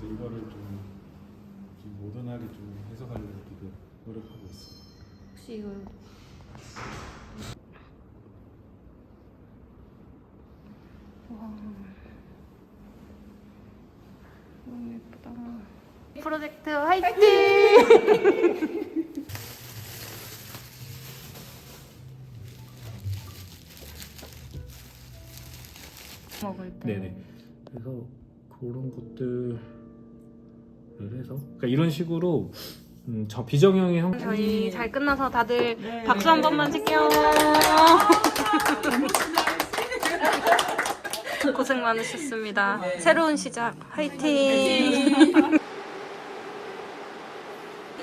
그래서 이거를 좀 모던하게 좀 해석하려고 되게 노력하고 있어요. 혹시 이거 와 너무 예쁘다. 프로젝트 화이팅! 먹을 때. 네네. 그래서 그런 것들을 해서 그러니까 이런 식으로 저 비정형의 형 저희 잘 끝나서 다들 박수 한 번만 칠게요. 고생 많으셨습니다. 새로운 시작 화이팅!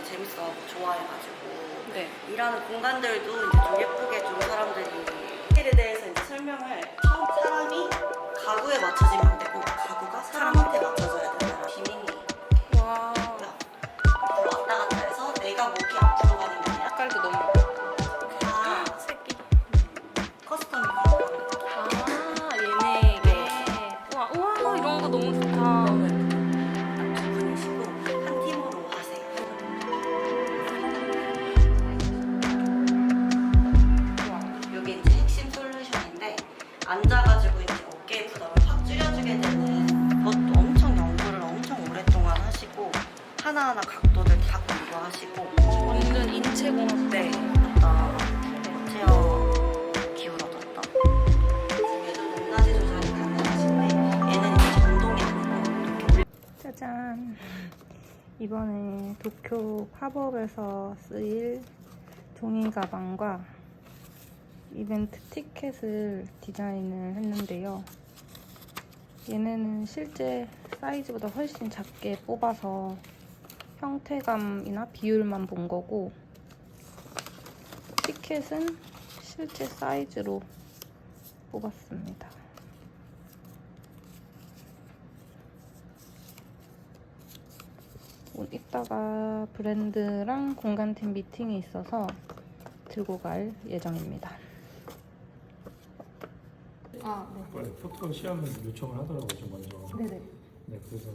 재밌어 좋아해가지고 네. 일하는 공간들도 이제 좀 예쁘게 좀 사람들이 스킬에 대해서 이제 설명을 처음 사람이 가구에 맞춰지면 안 되고 가구가 사람한테 맞춰져야 되는 비밀이 와 왔다 갔다 해서 내가 목이 앞으로 가는 게 아니라 색깔도 너무 다 새끼. 커스텀이 가능합니다. 아 얘네에게 우와 우와 이런 거 너무 좋다. 두 분이시고 한 팀으로 하세요. 이게 이제 핵심 솔루션인데 앉아가지고 이제 어깨의 부담을 확 줄여주게 되는 것도 엄청 연구를 엄청 오랫동안 하시고 하나하나 각도를 다 공부하시고 완전 인체공학. 네 맞다 체어 기울어졌다. 얘도 높낮이 조절이 가능하신데 얘는 이제 전동이 아니고 이렇게 짜잔. 이번에 도쿄 팝업에서 쓰일 종이 가방과 이벤트 티켓을 디자인을 했는데요. 얘네는 실제 사이즈보다 훨씬 작게 뽑아서 형태감이나 비율만 본 거고, 티켓은 실제 사이즈로 뽑았습니다. 이따가 브랜드랑 공간팀 미팅이 있어서 들고 갈 예정입니다. 아, 네. 원래 포토 시험을 요청을 하더라고요, 좀 먼저. 네네. 네, 그래서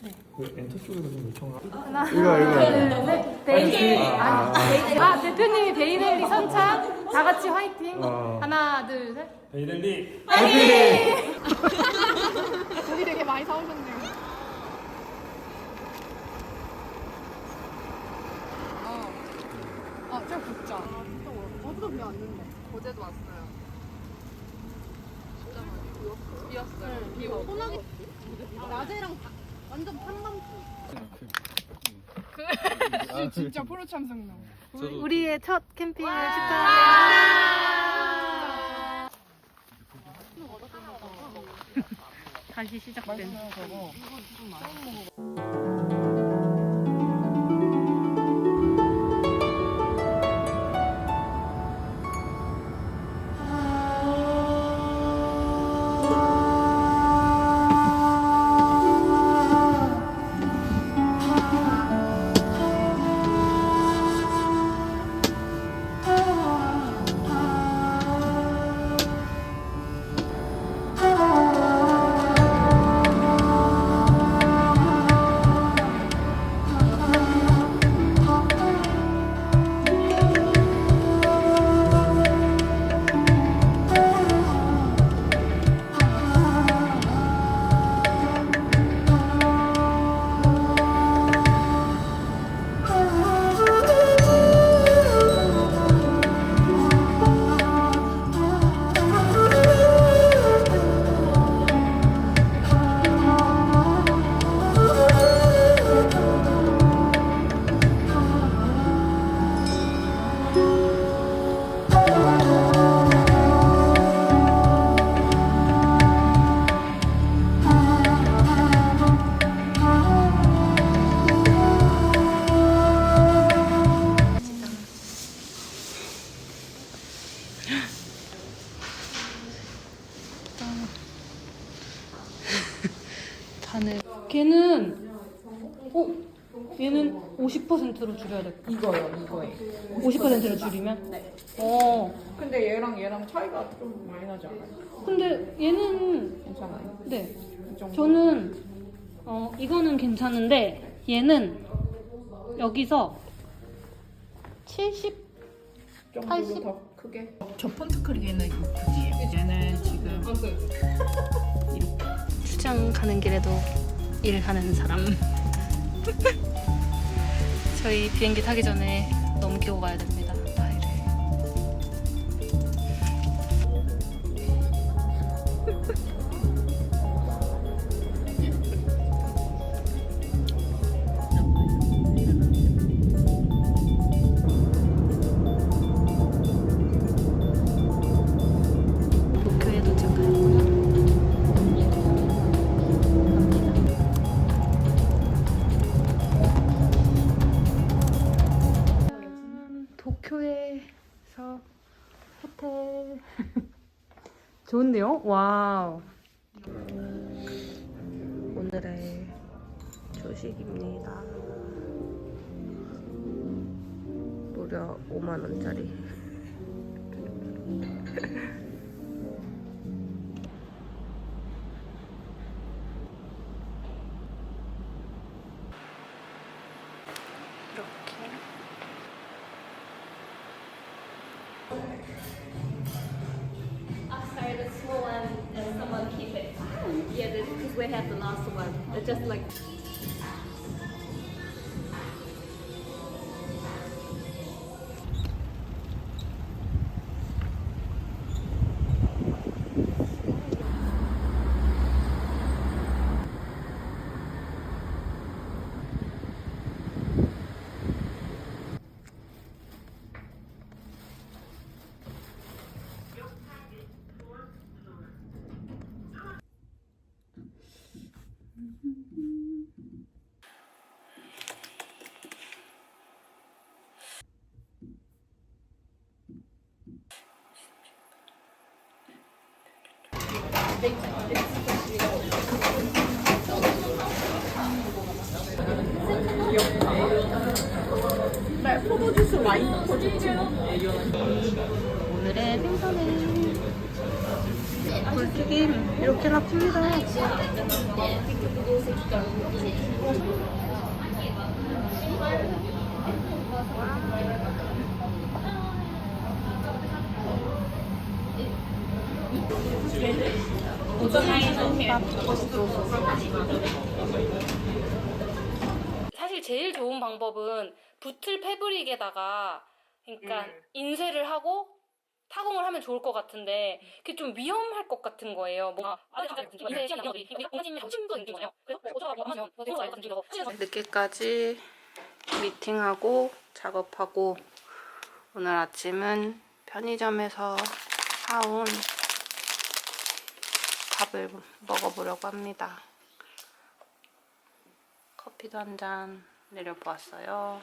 네. 그 엔터 쪽에서 좀 요청을 하나, 이거. 둘, 셋. 데이데일리. 대표님이 데이데일리 선창. 다 같이 화이팅. 하나, 둘, 셋. 데이델리 돈이 되게 많이 사오셨네요. 저 붙자. 저도 그냥 왔는데. 어제도 왔어요. 진짜 많이 비었어요. 비고 소나기. 낮에랑 완전 판만프. 진짜 프로 참석나. 우리의 첫 캠핑을 축하합니다. 다시 시작된. 바늘. 걔는 얘는 50%로 줄여야 돼. 이거예요. 50%로 줄이면? 네. 근데 얘랑 차이가 좀 많이 나지 않아요? 근데 얘는 괜찮아요. 네. 이 정도? 저는 이거는 괜찮은데 얘는 여기서 70, 80? 더 크게. 저 폰트 크기는 이쁘지. 얘는 지금 출장 가는 길에도 일하는 사람. 저희 비행기 타기 전에 넘기고 가야 됩니다. 파일을. 도쿄에 도착하였고요. 도쿄에서 호텔 좋은데요? 와우. 오늘의 조식입니다. 무려 5만원짜리. 이렇게. Sorry, the small one, someone keep it. Yeah, because we have the last one. It's just like. 포도주스 와인 포도주스. 오늘의 생선은 굴튀김 이렇게나 풉니다. 사실 제일 좋은 방법은 붓을 패브릭에다가 그러니까 인쇄를 하고 타공을 하면 좋을 것 같은데 그게 좀 위험할 것 같은 거예요. 뭔가 늦게까지 미팅하고 작업하고 오늘 아침은 편의점에서 사온 밥을 먹어보려고 합니다. 커피도 한 잔 내려보았어요.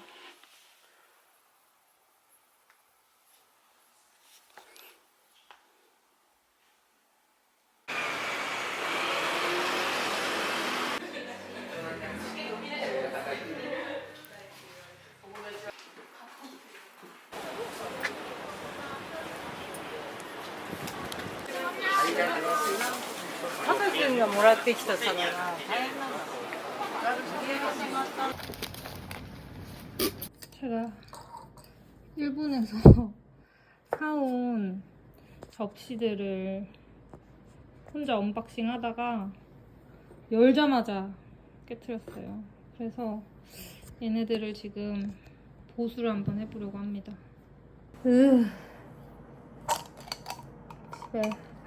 제가 일본에서 사온 접시들을 혼자 언박싱 하다가 열자마자 깨트렸어요. 그래서 얘네들을 지금 보수를 한번 해보려고 합니다. 집에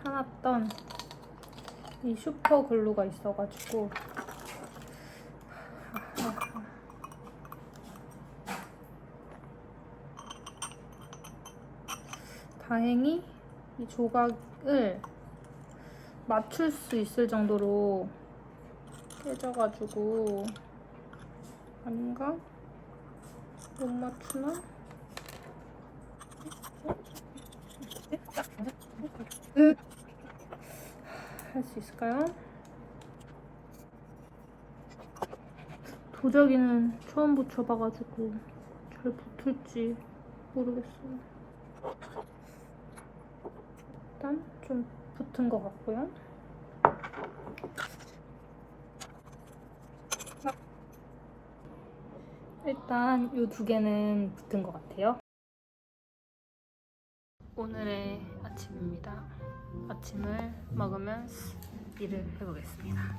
사놨던 이 슈퍼 글루가 있어가지고 다행히 이 조각을 맞출 수 있을 정도로 깨져가지고 아닌가? 못 맞추나? 할 수 있을까요? 도자기는 처음 붙여봐가지고 잘 붙을지 모르겠어요. 일단 좀 붙은 것 같고요. 일단 이 두 개는 붙은 것 같아요. 오늘의 아침입니다. 아침을 먹으면서 일을 해보겠습니다.